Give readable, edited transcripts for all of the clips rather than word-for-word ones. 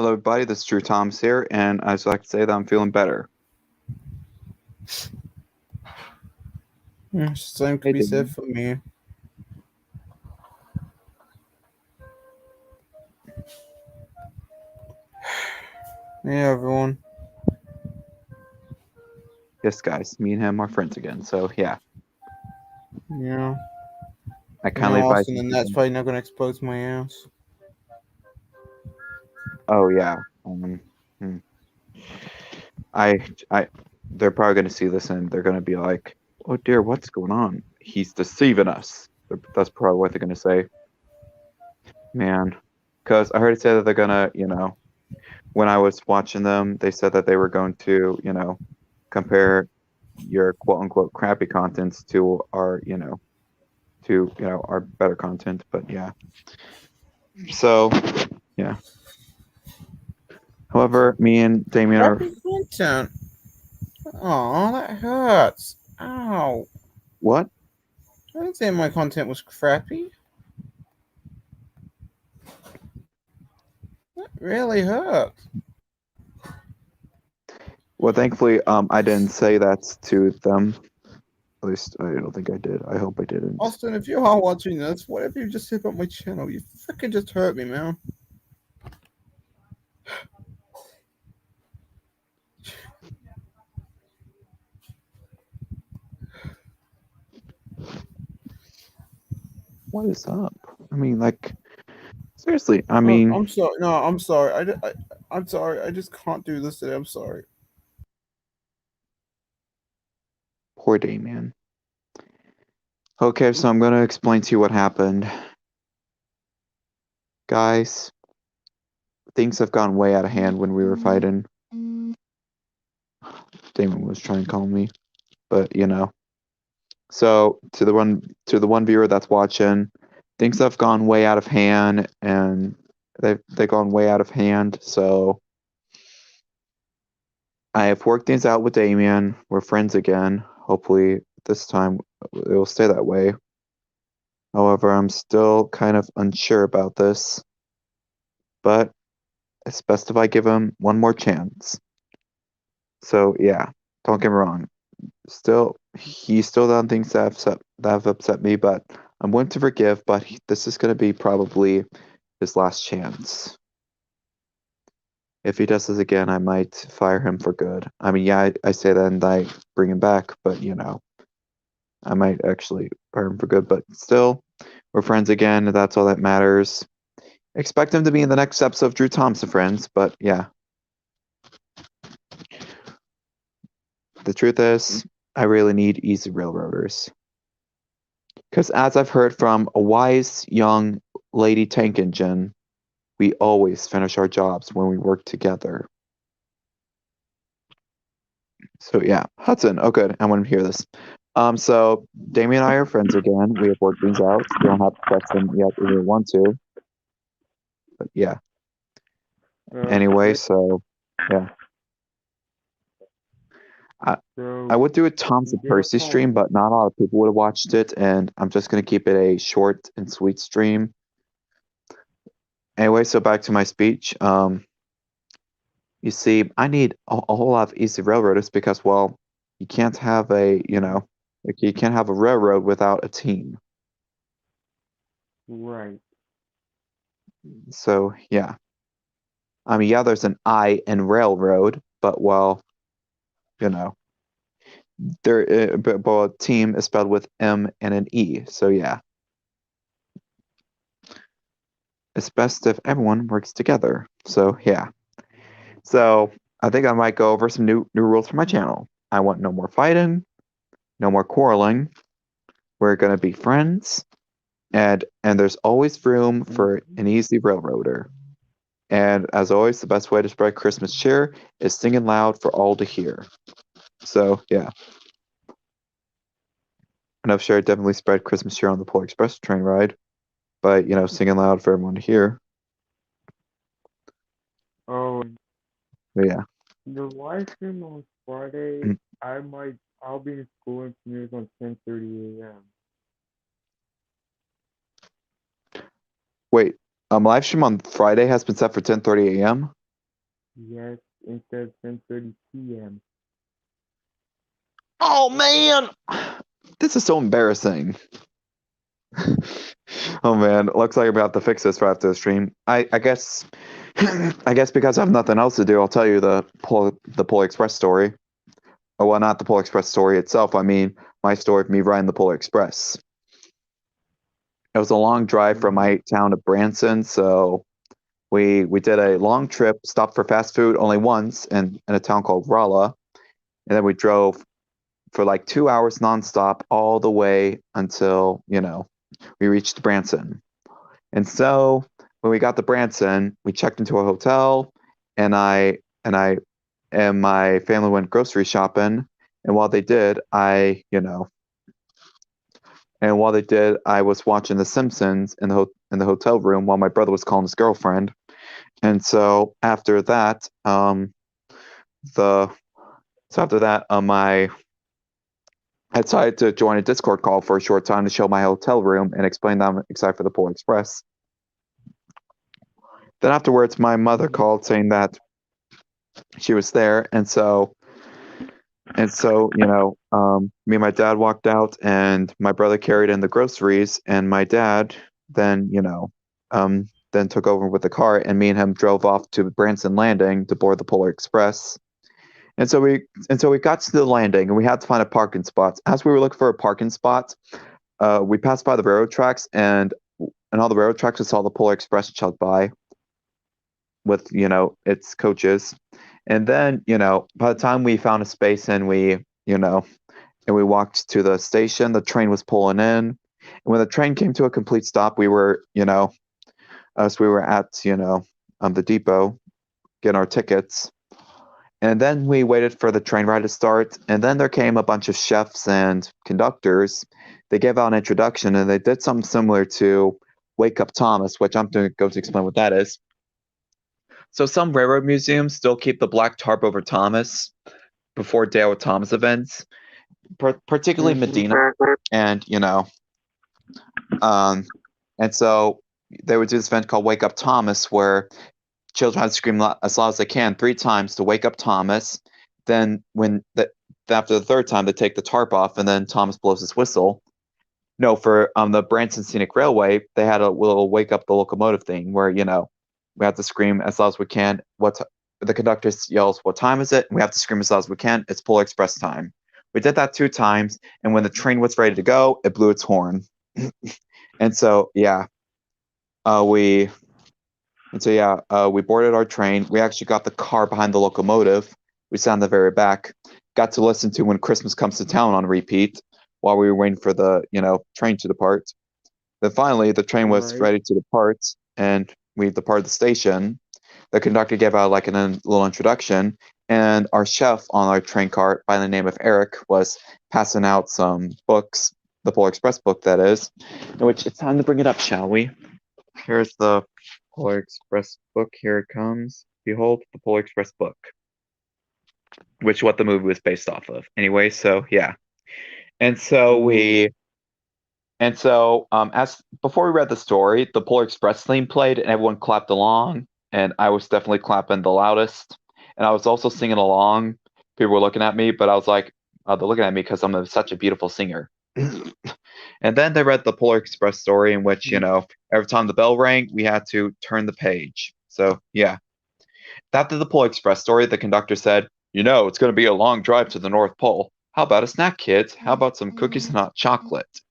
Hello, everybody. This is Drew Thomas here, and I'd just like to say that I'm feeling better. Same Hey, could be said Damien. for me. Yeah, everyone. Yes, guys, me and him are friends again. So yeah, Yeah. I You know, kindly advise Austin you and to that's them. probably not gonna expose my ass. Oh yeah. Hmm. I, they're probably going to see this and they're going to be like, "Oh dear, what's going on? He's deceiving us." That's probably what they're going to say, man. Because I heard it say that they're gonna, when I was watching them, they said that they were going to, compare your quote unquote crappy contents to our, our better content. But yeah. So yeah. However, me and Damien are Crappy content. Oh, that hurts. Ow. what? I didn't say my content was crappy. That really hurt. Well, thankfully, I didn't say that to them. At least I don't think I did. I hope I didn't. Austin, if you are watching this, whatever you just said about my channel, you freaking just hurt me, man. What is up? I mean, like, seriously. I mean, I'm sorry. No, I'm sorry. I'm sorry. I just can't do this today. I'm sorry. poor Damien. Okay, so I'm gonna explain to you what happened, guys. Things have gone way out of hand when we were fighting. Damien was trying to call me, but So to the one viewer that's watching, things have gone way out of hand, and they've gone way out of hand. So I have worked things out with Damien. We're friends again. Hopefully this time it will stay that way. However, I'm still kind of unsure about this, but it's best if I give him one more chance. So yeah, don't get me wrong. Still, he's still done things that have upset me, but I'm willing to forgive. But this is going to be probably his last chance. If he does this again, I might fire him for good. I mean, yeah, I say that and I bring him back, but I might actually fire him for good. But still, we're friends again, and that's all that matters. Expect him to be in the next episode of Drew Thompson Friends, but yeah. The truth is, I really need easy railroaders. Because as I've heard from a wise young lady tank engine, we always finish our jobs when we work together. So yeah, Hudson. Oh, good. I want to hear this. So Damien and I are friends again. We have worked things out. You don't have to text him yet if you want to. But yeah. Anyway, so yeah. I, I So would do a you Thompson get a Percy call. stream, but not a lot of people would have watched it, and I'm just gonna keep it a short and sweet stream. Anyway, so back to my speech. You see, I need a whole lot of easy railroaders because, well, you can't have you can't have a railroad without a team. Right. So yeah, I mean, yeah, there's an I in railroad, but well, you know, but team is spelled with M and an E. So yeah, it's best if everyone works together. So yeah. So I think I might go over some new rules for my channel. I want no more fighting, no more quarreling. We're gonna be friends, and there's always room for an easy railroader. And as always, the best way to spread Christmas cheer is singing loud for all to hear. So yeah, and I've shared definitely spread Christmas cheer on the Polar Express train ride by singing loud for everyone to hear. Oh, But yeah. the live stream on Friday. Mm. I'll be in school and premieres on 10:30 a.m. Wait, live stream on Friday has been set for 10:30 a.m. Yes, instead of 10:30 p.m. Oh man, this is so embarrassing. Oh man, looks like I'm about to fix this right after the stream. I guess, I guess because I have nothing else to do, I'll tell you the Polar Express story. Oh, well, not the Polar Express story itself. I mean, my story of me riding the Polar Express. It was a long drive from my town to Branson, so we did a long trip, stopped for fast food only once in a town called Rolla, and then we drove for like 2 hours nonstop all the way until, we reached Branson. And so when we got to Branson, we checked into a hotel, and I and my family went grocery shopping. And while they did, I was watching The Simpsons in the hotel room while my brother was calling his girlfriend. And so after that, the so after that, I decided to join a Discord call for a short time to show my hotel room and explain that I'm excited for the Polar Express. Then afterwards, my mother called saying that she was there, and so me and my dad walked out, and my brother carried in the groceries, and my dad then then took over with the car, and me and him drove off to Branson Landing to board the Polar Express. And so we got to the landing, and we had to find a parking spot. As we were looking for a parking spot, we passed by the railroad tracks, and all the railroad tracks we saw the Polar Express chug by with its coaches. And then by the time we found a space and we walked to the station, the train was pulling in. And when the train came to a complete stop, we were as we were at the depot getting our tickets. And then we waited for the train ride to start, and then there came a bunch of chefs and conductors. They gave out an introduction, and they did something similar to Wake Up Thomas, which I'm going to explain what that is. So some railroad museums still keep the black tarp over Thomas before Dale with Thomas events, particularly Medina, and and so they would do this event called Wake Up Thomas, where children had to scream as loud as they can 3 times to wake up Thomas. Then after the third time, they take the tarp off, and then Thomas blows his whistle. No, for the Branson Scenic Railway, they had a little wake up the locomotive thing where we have to scream as loud as we can. The conductor yells, "What time is it?" And we have to scream as loud as we can. It's Polar Express time. We did that 2 times, and when the train was ready to go, it blew its horn. And so we boarded our train. We actually got the car behind the locomotive. We sat in the very back. Got to listen to When Christmas Comes to Town on repeat while we were waiting for the train to depart. Then finally, the train was ready to depart, and we departed the station. The conductor gave out like a little introduction, and our chef on our train cart by the name of Eric was passing out some books, the Polar Express book, that is, in which it's time to bring it up, shall we? Here's the Polar Express book. Here it comes. Behold, the Polar Express book, which what the movie was based off of. Anyway, so yeah. And so as before we read the story, the Polar Express theme played, and everyone clapped along, and I was definitely clapping the loudest, and I was also singing along. People were looking at me, but I was like, they're looking at me because I'm such a beautiful singer. And then they read the Polar Express story, in which every time the bell rang, we had to turn the page. So yeah. After the Polar Express story, the conductor said, "It's going to be a long drive to the North Pole. How about a snack, kids? How about some cookies and hot chocolate?"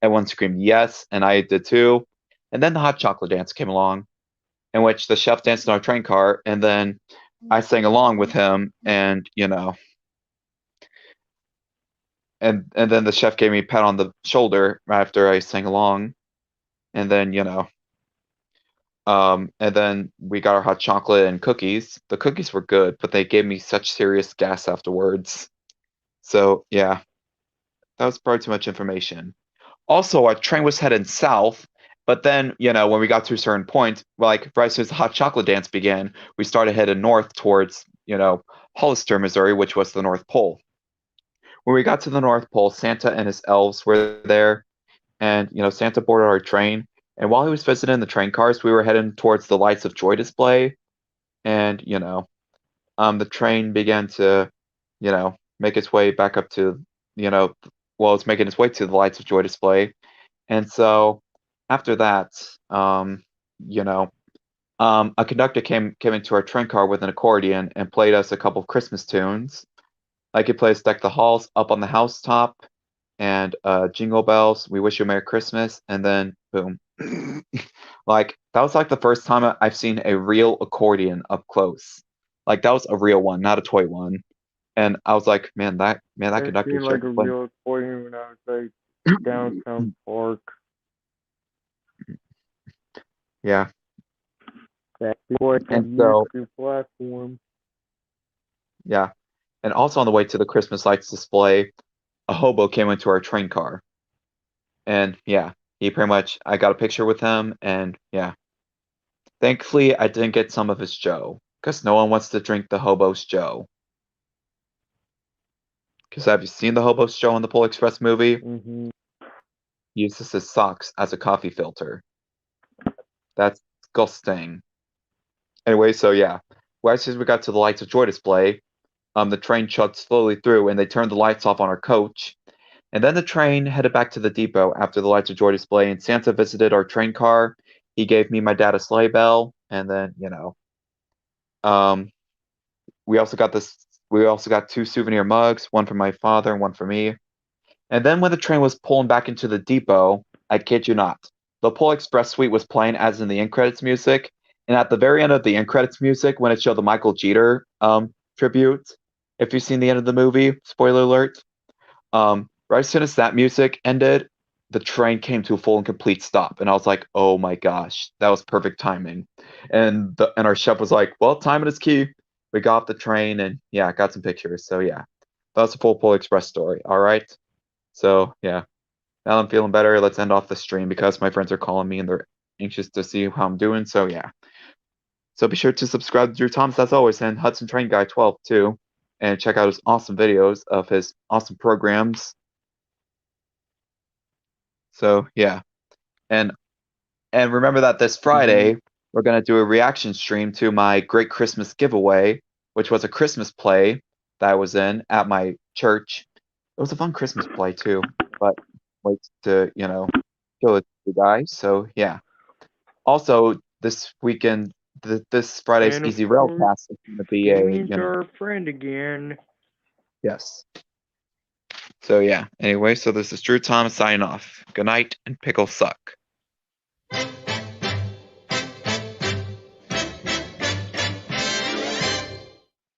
Everyone screamed yes, and I did too. And then the hot chocolate dance came along, in which the chef danced in our train car, and then I sang along with him, and and then the chef gave me a pat on the shoulder right after I sang along, and then and then we got our hot chocolate and cookies. The cookies were good, but they gave me such serious gas afterwards. So yeah, that was probably too much information. Also, our train was headed south, but then, when we got to a certain point, like right as soon as the hot chocolate dance began, we started heading north towards, Hollister, Missouri, which was the North Pole. When we got to the North Pole, Santa and his elves were there, and, Santa boarded our train. And while he was visiting the train cars, we were heading towards the Lights of Joy display. And, the train began to, make its way back up to, it's making its way to the Lights of Joy display. And so after that, a conductor came into our train car with an accordion and played us a couple of Christmas tunes. Like he played Deck the Halls, Up on the Housetop, and Jingle Bells, We Wish You a Merry Christmas, and then boom. Like that was like the first time I've seen a real accordion up close. Like that was a real one, not a toy one. And I was like, man, that I conductor seen sure like a can play. real accordion when I was like downtown Park. Yeah. That boy can And use so your platform. yeah. And also on the way to the Christmas lights display, a hobo came into our train car. And yeah, I got a picture with him, and yeah. Thankfully, I didn't get some of his Joe, because no one wants to drink the hobo's Joe. Because have you seen the hobo's Joe in the Polar Express movie? Mm-hmm. He uses his socks as a coffee filter. That's disgusting. Anyway, so yeah. Well, as soon as we got to the Lights of Joy display, the train chugged slowly through, and they turned the lights off on our coach. And then the train headed back to the depot after the Lights of Joy display, and Santa visited our train car. He gave me my dad a sleigh bell, and then, we also got 2 souvenir mugs, one for my father and one for me. And then when the train was pulling back into the depot, I kid you not, the Polar Express suite was playing as in the end credits music. And at the very end of the end credits music, when it showed the Michael Jeter tribute, if you've seen the end of the movie, spoiler alert, right as soon as that music ended, the train came to a full and complete stop, and I was like, "Oh my gosh, that was perfect timing." And our chef was like, "Well, timing is key." We got off the train and yeah, got some pictures. So yeah, that was the full Polar Express story. All right. So yeah, now I'm feeling better. Let's end off the stream because my friends are calling me and they're anxious to see how I'm doing. So yeah. So be sure to subscribe to Drew Thomas as always, and Hudson Train Guy 12 too, and check out his awesome videos of his awesome programs. So yeah, and remember that this Friday we're gonna do a reaction stream to my Great Christmas giveaway, which was a Christmas play that I was in at my church. It was a fun Christmas play too, but wait to show it to you guys. So yeah. Also, this weekend, this Friday's And of Easy course, Railcast is gonna be a Damien's our friend again. yes. So yeah. Anyway, so this is Drew Thomas signing off. Good night and pickle suck.